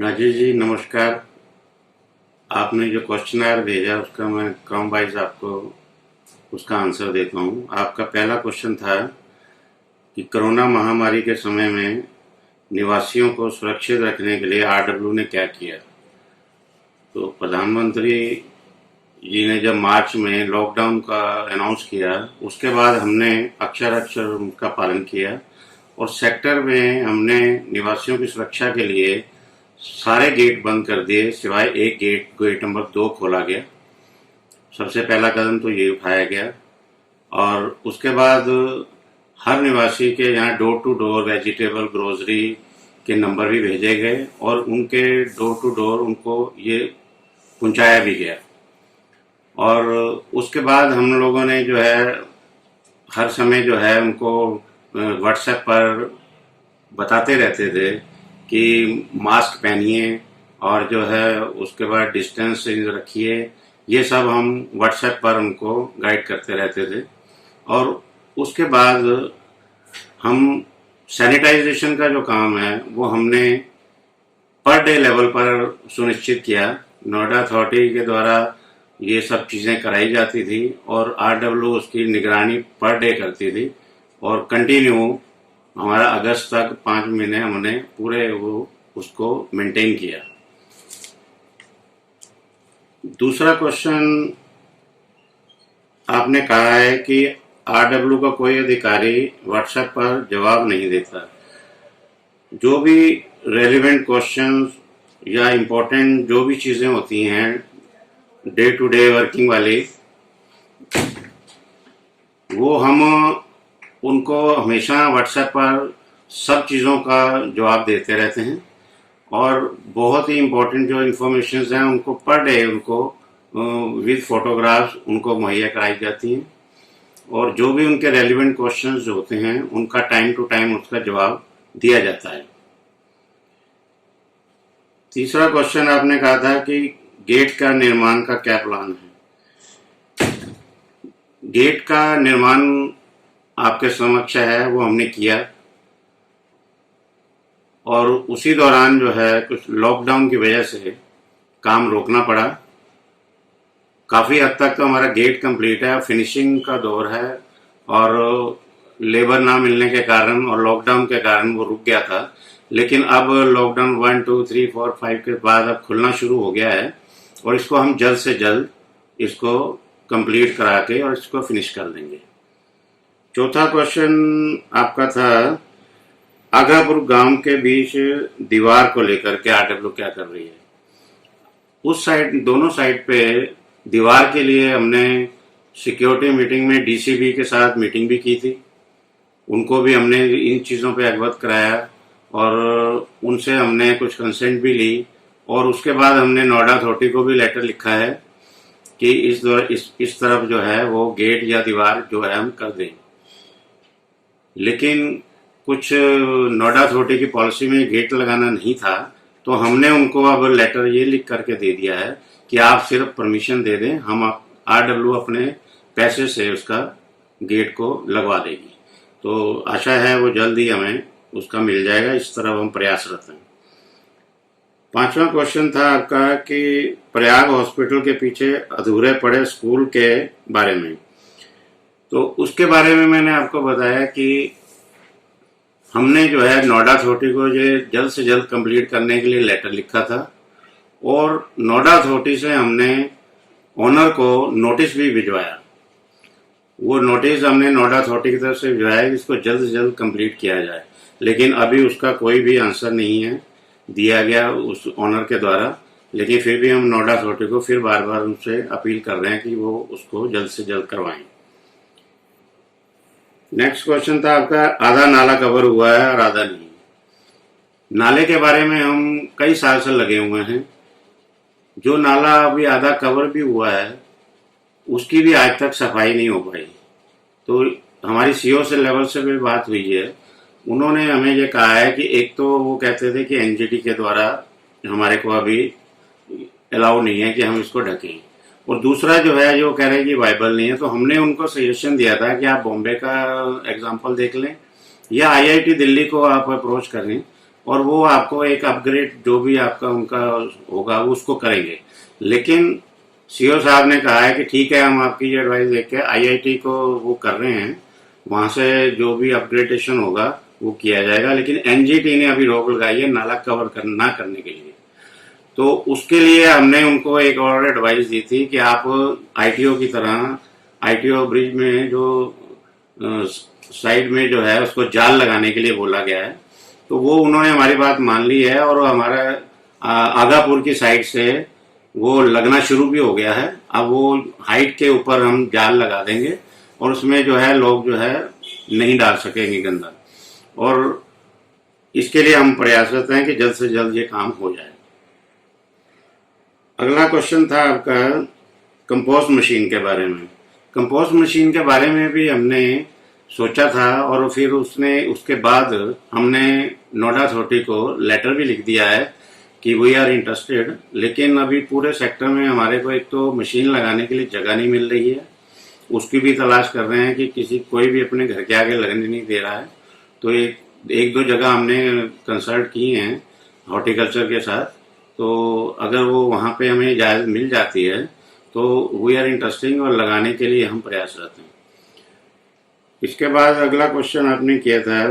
राजेश जी नमस्कार। आपने जो क्वेश्चनर भेजा उसका मैं क्रम वाइज आपको उसका आंसर देता हूँ। आपका पहला क्वेश्चन था कि कोरोना महामारी के समय में निवासियों को सुरक्षित रखने के लिए आरडब्ल्यू ने क्या किया। तो प्रधानमंत्री जी ने जब मार्च में लॉकडाउन का अनाउंस किया उसके बाद हमने अक्षर अक्षर उनका पालन किया और सेक्टर में हमने निवासियों की सुरक्षा के लिए सारे गेट बंद कर दिए सिवाय एक गेट नंबर 2 खोला गया। सबसे पहला कदम तो ये उठाया गया और उसके बाद हर निवासी के यहाँ door to door vegetable grocery के नंबर भी भेजे गए और उनके डोर टू डोर उनको ये पहुंचाया भी गया। और उसके बाद हम लोगों ने जो है हर समय जो है उनको व्हाट्सएप पर बताते रहते थे कि मास्क पहनिए और जो है उसके बाद डिस्टेंस रखिए। ये सब हम व्हाट्सएप पर उनको गाइड करते रहते थे। और उसके बाद हम सैनिटाइजेशन का जो काम है वो हमने पर डे लेवल पर सुनिश्चित किया। नोएडा अथॉरिटी के द्वारा ये सब चीज़ें कराई जाती थी और आरडब्ल्यू उसकी निगरानी पर डे करती थी और कंटिन्यू हमारा अगस्त तक 5 महीने हमने पूरे वो उसको मेंटेन किया। दूसरा क्वेश्चन आपने कहा है कि आरडब्ल्यू का कोई अधिकारी व्हाट्सएप पर जवाब नहीं देता। जो भी रेलिवेंट क्वेश्चंस या इम्पोर्टेंट जो भी चीज़ें होती हैं डे टू डे वर्किंग वाली, वो हम उनको हमेशा व्हाट्सएप पर सब चीज़ों का जवाब देते रहते हैं और बहुत ही इम्पोर्टेंट जो इन्फॉर्मेशन हैं उनको पर डे उनको विद फोटोग्राफ्स उनको मुहैया कराई जाती हैं और जो भी उनके रेलिवेंट क्वेश्चंस जो होते हैं उनका टाइम टू टाइम उसका जवाब दिया जाता है। तीसरा क्वेश्चन आपने कहा था कि गेट का निर्माण का क्या प्लान है। गेट का निर्माण आपके समक्ष है, वो हमने किया और उसी दौरान जो है कुछ लॉकडाउन की वजह से काम रोकना पड़ा। काफ़ी हद तक तो हमारा गेट कंप्लीट है, फिनिशिंग का दौर है और लेबर ना मिलने के कारण और लॉकडाउन के कारण वो रुक गया था। लेकिन अब लॉकडाउन 1, 2, 3, 4, 5 के बाद अब खुलना शुरू हो गया है और इसको हम जल्द से जल्द इसको कंप्लीट करा के और इसको फिनिश कर देंगे। चौथा क्वेश्चन आपका था आगापुर गांव के बीच दीवार को लेकर के आरडब्ल्यू क्या कर रही है। उस साइड दोनों साइड पे दीवार के लिए हमने सिक्योरिटी मीटिंग में डीसीबी के साथ मीटिंग भी की थी। उनको भी हमने इन चीज़ों पे अवगत कराया और उनसे हमने कुछ कंसेंट भी ली और उसके बाद हमने नोएडा अथॉरिटी को भी लेटर लिखा है कि इस तरफ जो है वो गेट या दीवार जो है हम कर दें। लेकिन कुछ नोएडा अथॉरिटी की पॉलिसी में गेट लगाना नहीं था तो हमने उनको अब लेटर ये लिख करके दे दिया है कि आप सिर्फ परमिशन दे दें, हम आरडब्ल्यू अपने पैसे से उसका गेट को लगवा देगी। तो आशा है वो जल्द ही हमें उसका मिल जाएगा, इस तरफ हम प्रयासरत हैं। पांचवा क्वेश्चन था आपका कि प्रयाग हॉस्पिटल के पीछे अधूरे पड़े स्कूल के बारे में। तो उसके बारे में मैंने आपको बताया कि हमने जो है नोएडा अथॉरिटी को ये जल्द से जल्द कंप्लीट करने के लिए लेटर लिखा था और नोएडा अथॉरिटी से हमने ओनर को नोटिस भी भिजवाया। वो नोटिस हमने नोएडा अथॉरिटी की तरफ से भिजवाया कि इसको जल्द से जल्द कंप्लीट किया जाए, लेकिन अभी उसका कोई भी आंसर नहीं है दिया गया उस ओनर के द्वारा। लेकिन फिर भी हम नोएडा अथॉरिटी को फिर बार बार उनसे अपील कर रहे हैं कि वो उसको जल्द से जल्द करवाएं। नेक्स्ट क्वेश्चन था आपका आधा नाला कवर हुआ है और आधा नहीं। नाले के बारे में हम कई साल से लगे हुए हैं। जो नाला अभी आधा कवर भी हुआ है उसकी भी आज तक सफाई नहीं हो पाई। तो हमारी सीओ से लेवल से भी बात हुई है, उन्होंने हमें ये कहा है कि एक तो वो कहते थे कि एनजीटी के द्वारा हमारे को अभी अलाउ नहीं है कि हम इसको ढकें और दूसरा जो है जो कह रहे हैं कि वाइबल नहीं है। तो हमने उनको सजेशन दिया था कि आप बॉम्बे का एग्जाम्पल देख लें या आईआईटी दिल्ली को आप अप्रोच करें और वो आपको एक अपग्रेड जो भी आपका उनका होगा वो उसको करेंगे। लेकिन सीओ साहब ने कहा है कि ठीक है, हम आपकी ये एडवाइस देख के आईआईटी को वो कर रहे हैं, वहां से जो भी अपग्रेडेशन होगा वो किया जाएगा, लेकिन एनजीटी ने अभी रोक लगाई है नाला कवर ना करने के लिए। तो उसके लिए हमने उनको एक और एडवाइस दी थी कि आप आईटीओ की तरह, आईटीओ ब्रिज में जो साइड में जो है उसको जाल लगाने के लिए बोला गया है, तो वो उन्होंने हमारी बात मान ली है और हमारा आगापुर की साइड से वो लगना शुरू भी हो गया है। अब वो हाइट के ऊपर हम जाल लगा देंगे और उसमें जो है लोग जो है नहीं डाल सकेंगे गंदा, और इसके लिए हम प्रयासरत हैं कि जल्द से जल्द ये काम हो जाए। अगला क्वेश्चन था आपका कंपोस्ट मशीन के बारे में। कंपोस्ट मशीन के बारे में भी हमने सोचा था और फिर उसके बाद हमने नोएडा अथॉरिटी को लेटर भी लिख दिया है कि वी आर इंटरेस्टेड, लेकिन अभी पूरे सेक्टर में हमारे को एक तो मशीन लगाने के लिए जगह नहीं मिल रही है, उसकी भी तलाश कर रहे हैं कि कोई भी अपने घर के आगे लगने नहीं दे रहा है। तो एक दो जगह हमने कंसल्ट किए हैं हॉर्टिकल्चर के साथ, तो अगर वो वहाँ पे हमें इजाज़त मिल जाती है तो वी आर इंटरेस्टिंग और लगाने के लिए हम प्रयासरत हैं। इसके बाद अगला क्वेश्चन आपने किया था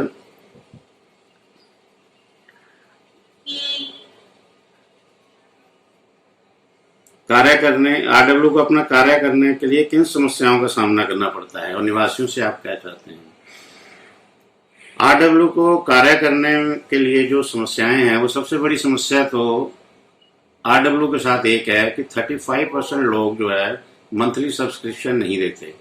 आरडब्ल्यू को अपना कार्य करने के लिए किन समस्याओं का सामना करना पड़ता है और निवासियों से आप क्या चाहते हैं। आरडब्ल्यू को कार्य करने के लिए जो समस्याएं हैं, वो सबसे बड़ी समस्या तो आरडब्ल्यू के साथ एक है कि 35% लोग जो है मंथली सब्सक्रिप्शन नहीं देते,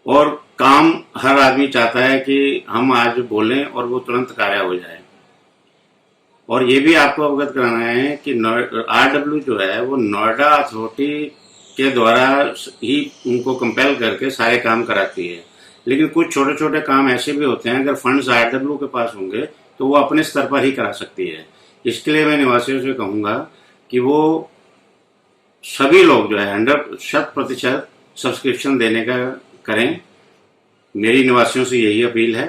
और काम हर आदमी चाहता है कि हम आज बोलें और वो तुरंत कार्य हो जाए। और ये भी आपको अवगत कराना है कि आरडब्ल्यू जो है वो नोएडा अथॉरिटी के द्वारा ही उनको कंपेल करके सारे काम कराती है, लेकिन कुछ छोटे छोटे काम ऐसे भी होते हैं अगर फंड्स आरडब्ल्यू के पास होंगे तो वो अपने स्तर पर ही करा सकती है। इसके लिए मैं निवासियों से कहूँगा कि वो सभी लोग जो है 100% सब्सक्रिप्शन देने का करें। मेरी निवासियों से यही अपील है,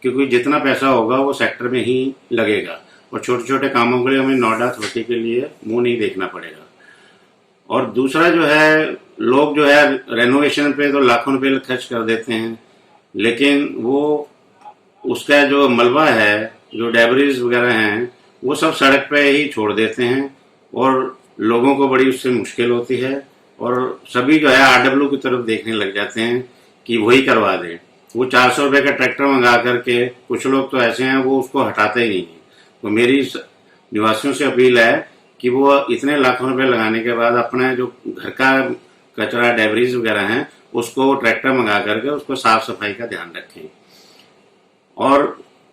क्योंकि जितना पैसा होगा वो सेक्टर में ही लगेगा और छोटे छोटे कामों के लिए हमें नोएडा अथॉरिटी के लिए मुंह नहीं देखना पड़ेगा। और दूसरा जो है, लोग जो है रेनोवेशन पे तो लाखों रुपए खर्च कर देते हैं, लेकिन वो उसका जो मलबा है, जो डेबरीज वगैरह हैं, वो सब सड़क पे ही छोड़ देते हैं और लोगों को बड़ी उससे मुश्किल होती है, और सभी जो है आरडब्ल्यू की तरफ देखने लग जाते हैं कि वही करवा दें। वो 400 रुपये का ट्रैक्टर मंगा करके, कुछ लोग तो ऐसे हैं वो उसको हटाते ही नहीं हैं। तो मेरी निवासियों से अपील है कि वो इतने लाखों रुपए लगाने के बाद अपना जो घर का कचरा डेबरीज वगैरह हैं उसको ट्रैक्टर मंगा करके उसको साफ सफाई का ध्यान रखें। और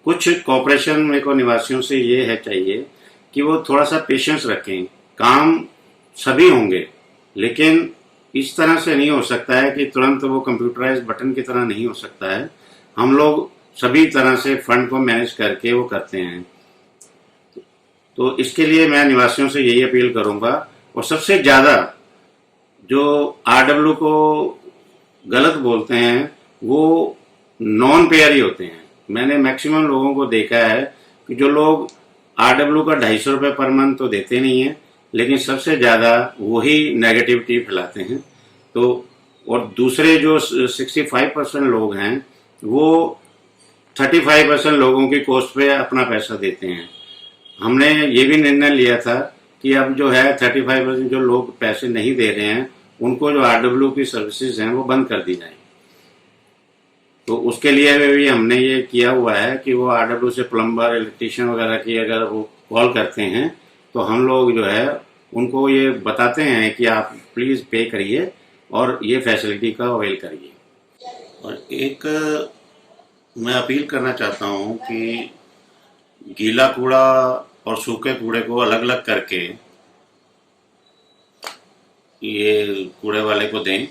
कुछ कॉपरेशन मेरे को निवासियों से ये है चाहिए कि वो थोड़ा सा पेशेंस रखें। काम सभी होंगे, लेकिन इस तरह से नहीं हो सकता है कि तुरंत वो कंप्यूटराइज बटन की तरह नहीं हो सकता है। हम लोग सभी तरह से फंड को मैनेज करके वो करते हैं। तो इसके लिए मैं निवासियों से यही अपील करूंगा। और सबसे ज़्यादा जो आरडब्ल्यू को गलत बोलते हैं वो नॉन पेयर ही होते हैं। मैंने मैक्सिमम लोगों को देखा है कि जो लोग आरडब्ल्यू का 250 रुपये पर मंथ तो देते नहीं हैं, लेकिन सबसे ज़्यादा वही नेगेटिविटी फैलाते हैं। तो और दूसरे जो 65% लोग हैं वो 35% लोगों की कॉस्ट पे अपना पैसा देते हैं। हमने ये भी निर्णय लिया था कि अब जो है 35% जो लोग पैसे नहीं दे रहे हैं उनको जो आरडब्ल्यू की सर्विसेज हैं वो बंद कर दी जाए। तो उसके लिए भी हमने ये किया हुआ है कि वो आरडब्ल्यू से प्लम्बर, इलेक्ट्रीशियन वगैरह की अगर वो कॉल करते हैं तो हम लोग जो है उनको ये बताते हैं कि आप प्लीज़ पे करिए और ये फैसिलिटी का अवेल करिए। और एक मैं अपील करना चाहता हूँ कि गीला कूड़ा और सूखे कूड़े को अलग अलग करके ये कूड़े वाले को दें,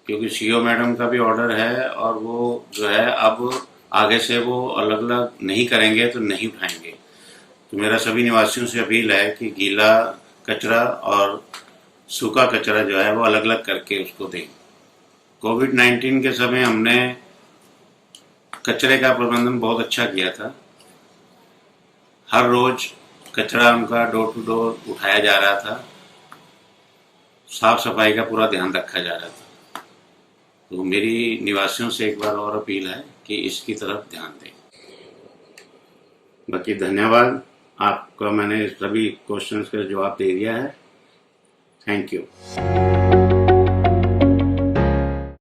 क्योंकि सीओ मैडम का भी ऑर्डर है और वो जो है अब आगे से वो अलग अलग नहीं करेंगे तो नहीं उठाएंगे। तो मेरा सभी निवासियों से अपील है कि गीला कचरा और सूखा कचरा जो है वो अलग अलग करके उसको दें। कोविड-19 के समय हमने कचरे का प्रबंधन बहुत अच्छा किया था हर रोज कचरा उनका डोर टू डोर उठाया जा रहा था, साफ सफाई का पूरा ध्यान रखा जा रहा था। तो मेरी निवासियों से एक बार और अपील है कि इसकी तरफ ध्यान दें। बाकी धन्यवाद, आपका मैंने सभी क्वेश्चंस का जवाब दे दिया है। Thank you.